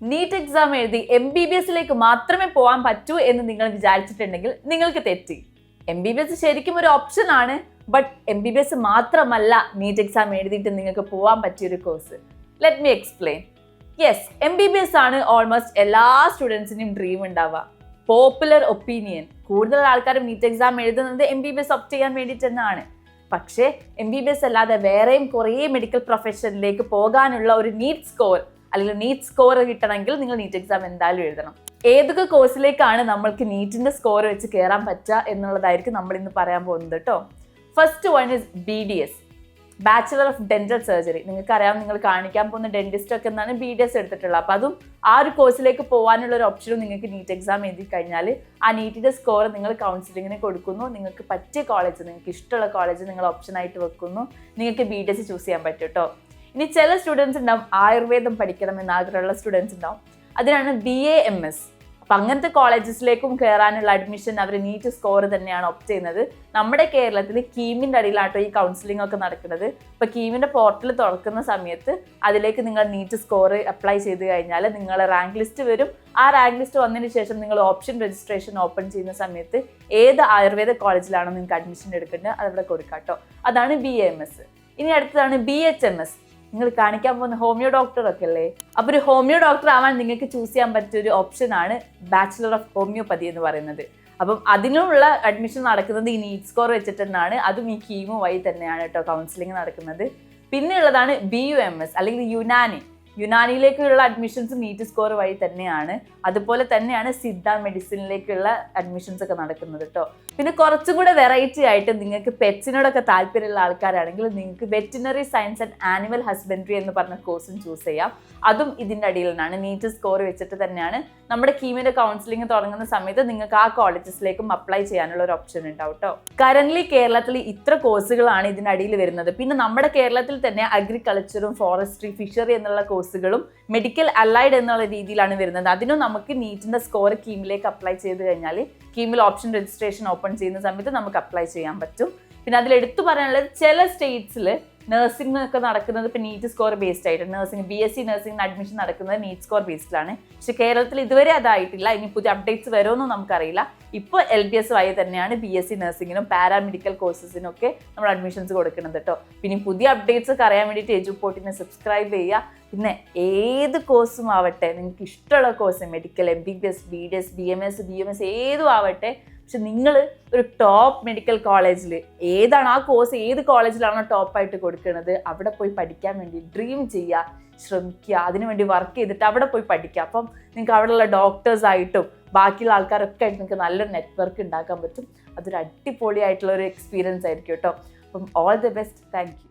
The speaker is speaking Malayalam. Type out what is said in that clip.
നീറ്റ് എക്സാം എഴുതി MBBS മാത്രമേ പോകാൻ പറ്റൂ എന്ന് നിങ്ങൾ വിചാരിച്ചിട്ടുണ്ടെങ്കിൽ നിങ്ങൾക്ക് തെറ്റി. MBBS ശരിക്കും ഒരു ഓപ്ഷൻ ആണ്. ബട്ട് MBBS മാത്രമല്ല നീറ്റ് എക്സാം എഴുതിയിട്ട് നിങ്ങൾക്ക് പോകാൻ പറ്റിയൊരു course. Let me explain. Yes, MBBS ആണ് ഓൾമോസ്റ്റ് എല്ലാ സ്റ്റുഡൻസിനും ഡ്രീം ഉണ്ടാവുക. പോപ്പുലർ ഒപ്പീനിയൻ, കൂടുതൽ ആൾക്കാരും നീറ്റ് എക്സാം എഴുതുന്നത് MBBS ഓപ്റ്റ് ചെയ്യാൻ വേണ്ടിയിട്ട് തന്നെയാണ്. പക്ഷേ MBBS അല്ലാതെ വേറെയും കുറേ മെഡിക്കൽ പ്രൊഫഷനിലേക്ക് പോകാനുള്ള ഒരു നീറ്റ് സ്കോർ അല്ലെങ്കിൽ നീറ്റ് സ്കോർ കിട്ടണമെങ്കിൽ നിങ്ങൾ നീറ്റ് എക്സാം എന്തായാലും എഴുതണം. ഏതൊക്കെ കോഴ്സിലേക്കാണ് നമ്മൾക്ക് നീറ്റിന്റെ സ്കോർ വെച്ച് കയറാൻ പറ്റുക എന്നുള്ളതായിരിക്കും നമ്മൾ ഇന്ന് പറയാൻ പോകുന്നത് കേട്ടോ. First one is BDS, bachelor of dental surgery. നിങ്ങൾക്കറിയാം, നിങ്ങൾ കാണിക്കാൻ പോകുന്ന ഡെന്റിസ്റ്റ് ഒക്കെ എന്നാണ് BDS എടുത്തിട്ടുള്ളത്. അപ്പം അതും ആ ഒരു കോഴ്സിലേക്ക് പോകാനുള്ള ഒരു ഓപ്ഷനും നിങ്ങൾക്ക് നീറ്റ് എക്സാം എഴുതി കഴിഞ്ഞാൽ ആ നീറ്റിന്റെ സ്കോർ നിങ്ങൾ കൗൺസിലിങ്ങിന് കൊടുക്കുന്നു. നിങ്ങൾക്ക് പറ്റിയ കോളേജ്, നിങ്ങൾക്ക് ഇഷ്ടമുള്ള കോളേജ് നിങ്ങൾ ഓപ്ഷനായിട്ട് വെക്കുന്നു. നിങ്ങൾക്ക് BDS ചൂസ് ചെയ്യാൻ പറ്റും കേട്ടോ. ഇനി ചില സ്റ്റുഡൻസ് ഉണ്ടാവും ആയുർവേദം പഠിക്കണമെന്ന് ആഗ്രഹമുള്ള സ്റ്റുഡൻസ് ഉണ്ടാവും. അതിനാണ് BAMS. അപ്പം അങ്ങനത്തെ കോളേജസിലേക്കും കയറാനുള്ള അഡ്മിഷൻ അവർ നീറ്റ് സ്കോർ തന്നെയാണ് ഓപ്റ്റ് ചെയ്യുന്നത്. നമ്മുടെ കേരളത്തിൽ കീമിൻ്റെ അടിയിലാട്ടോ ഈ കൗൺസിലിംഗ് ഒക്കെ നടക്കുന്നത്. ഇപ്പോൾ കീമിൻ്റെ പോർട്ടൽ തുറക്കുന്ന സമയത്ത് അതിലേക്ക് നിങ്ങൾ നീറ്റ് സ്കോർ അപ്ലൈ ചെയ്ത് കഴിഞ്ഞാൽ നിങ്ങളെ റാങ്ക് ലിസ്റ്റ് വരും. ആ റാങ്ക് ലിസ്റ്റ് വന്നതിന് ശേഷം നിങ്ങൾ ഓപ്ഷൻ രജിസ്ട്രേഷൻ ഓപ്പൺ ചെയ്യുന്ന സമയത്ത് ഏത് ആയുർവേദ കോളേജിലാണോ നിങ്ങൾക്ക് അഡ്മിഷൻ എടുക്കേണ്ടത് അതവിടെ കൊടുക്കാം കേട്ടോ. അതാണ് BAMS. ഇനി അടുത്തതാണ് BHMS. നിങ്ങൾ കാണിക്കാൻ പോകുന്ന ഹോമിയോ ഡോക്ടർ ഒക്കെ അല്ലേ. അപ്പോൾ ഒരു ഹോമിയോ ഡോക്ടർ ആവാൻ നിങ്ങൾക്ക് ചൂസ് ചെയ്യാൻ പറ്റിയ ഒരു ഓപ്ഷനാണ് ബാച്ചുലർ ഓഫ് ഹോമിയോപ്പതി എന്ന് പറയുന്നത്. അപ്പം അതിനുള്ള അഡ്മിഷൻ നടക്കുന്നത് ഈ നീറ്റ് സ്കോർ വെച്ചിട്ട് തന്നെയാണ്. അതും ഈ കീമോ വഴി തന്നെയാണ് കേട്ടോ കൗൺസിലിംഗ് നടക്കുന്നത്. പിന്നെ ഉള്ളതാണ് BUMS അല്ലെങ്കിൽ യുനാനിയിലേക്കുള്ള അഡ്മിഷൻസ് നീറ്റ് സ്കോർ വഴി തന്നെയാണ്. അതുപോലെ തന്നെയാണ് സിദ്ധ മെഡിസിനിലേക്കുള്ള അഡ്മിഷൻസ് ഒക്കെ നടക്കുന്നത് കേട്ടോ. പിന്നെ കുറച്ചും കൂടെ വെറൈറ്റി ആയിട്ട് നിങ്ങൾക്ക് പെറ്റ്സിനോടൊക്കെ താല്പര്യമുള്ള ആൾക്കാരാണെങ്കിൽ നിങ്ങൾക്ക് veterinary science and animal husbandry എന്ന് പറഞ്ഞ കോഴ്സും ചൂസ് ചെയ്യാം. അതും ഇതിൻ്റെ അടിയിൽ നിന്നാണ്. നീറ്റ് സ്കോർ വെച്ചിട്ട് തന്നെയാണ് നമ്മുടെ കീമിൻ്റെ കൗൺസിലിംഗ് തുടങ്ങുന്ന സമയത്ത് നിങ്ങൾക്ക് ആ കോളേജസിലേക്കും അപ്ലൈ ചെയ്യാനുള്ള ഒരു ഓപ്ഷൻ ഉണ്ടാവും കേട്ടോ. കറന്റ്ലി കേരളത്തിൽ ഇത്ര കോഴ്സുകളാണ് ഇതിൻ്റെ അടിയിൽ വരുന്നത്. പിന്നെ നമ്മുടെ കേരളത്തിൽ തന്നെ അഗ്രികൾച്ചറും ഫോറസ്ട്രി, ഫിഷറി എന്നുള്ള കോഴ്സുകളും മെഡിക്കൽ അലൈഡ് എന്നുള്ള രീതിയിലാണ് വരുന്നത്. അതിനും നമുക്ക് നീറ്റിന്റെ സ്കോർ കീമിലേക്ക് അപ്ലൈ ചെയ്ത് കഴിഞ്ഞാൽ കീമിൽ ഓപ്ഷൻ രജിസ്ട്രേഷൻ ഓപ്പൺ ചെയ്യുന്ന സമയത്ത് നമുക്ക് അപ്ലൈ ചെയ്യാൻ പറ്റും. പിന്നെ അതിൽ എടുത്തു പറയാനുള്ളത് ചില സ്റ്റേറ്റ്സിൽ നഴ്സിംഗ് ഒക്കെ നടക്കുന്നത് ഇപ്പോൾ നീറ്റ് സ്കോർ ബേസ്ഡ് ആയിട്ട് നഴ്സിംഗ് BSc നഴ്സിംഗിന് അഡ്മിഷൻ നടക്കുന്നത് നീറ്റ് സ്കോർ ബേസ്ഡിലാണ്. പക്ഷേ കേരളത്തിൽ ഇതുവരെ അതായിട്ടില്ല. ഇനി പുതിയ അപ്ഡേറ്റ്സ് വരുമെന്നും നമുക്കറിയില്ല. ഇപ്പോൾ LBS വഴി തന്നെയാണ് BSc നഴ്സിംഗിനും പാരാമെഡിക്കൽ കോഴ്സസിനും ഒക്കെ നമ്മൾ അഡ്മിഷൻസ് കൊടുക്കുന്നത് കേട്ടോ. പിന്നെ പുതിയ അപ്ഡേറ്റ്സ് ഒക്കെ അറിയാൻ വേണ്ടിയിട്ട് എജുപോർട്ടിനെ സബ്സ്ക്രൈബ് ചെയ്യുക. പിന്നെ ഏത് കോഴ്സും ആവട്ടെ, നിങ്ങൾക്ക് ഇഷ്ടമുള്ള course medical, MBBS, BDS, BMS, BMS ഏതും ആവട്ടെ, പക്ഷെ നിങ്ങൾ ഒരു ടോപ്പ് മെഡിക്കൽ കോളേജിൽ ഏതാണ് ആ കോഴ്സ് ഏത് കോളേജിലാണോ ടോപ്പായിട്ട് കൊടുക്കുന്നത് അവിടെ പോയി പഠിക്കാൻ വേണ്ടി ഡ്രീം ചെയ്യുക, ശ്രമിക്കുക, അതിനുവേണ്ടി വർക്ക് ചെയ്തിട്ട് അവിടെ പോയി പഠിക്കുക. അപ്പം നിങ്ങൾക്ക് അവിടെയുള്ള ഡോക്ടേഴ്സായിട്ടും ബാക്കിയുള്ള ആൾക്കാരൊക്കെ ആയിട്ട് നിങ്ങൾക്ക് നല്ലൊരു നെറ്റ്വർക്ക് ഉണ്ടാക്കാൻ പറ്റും. അതൊരു അടിപൊളിയായിട്ടുള്ള ഒരു എക്സ്പീരിയൻസ് ആയിരിക്കും കേട്ടോ. അപ്പം all the best. Thank you.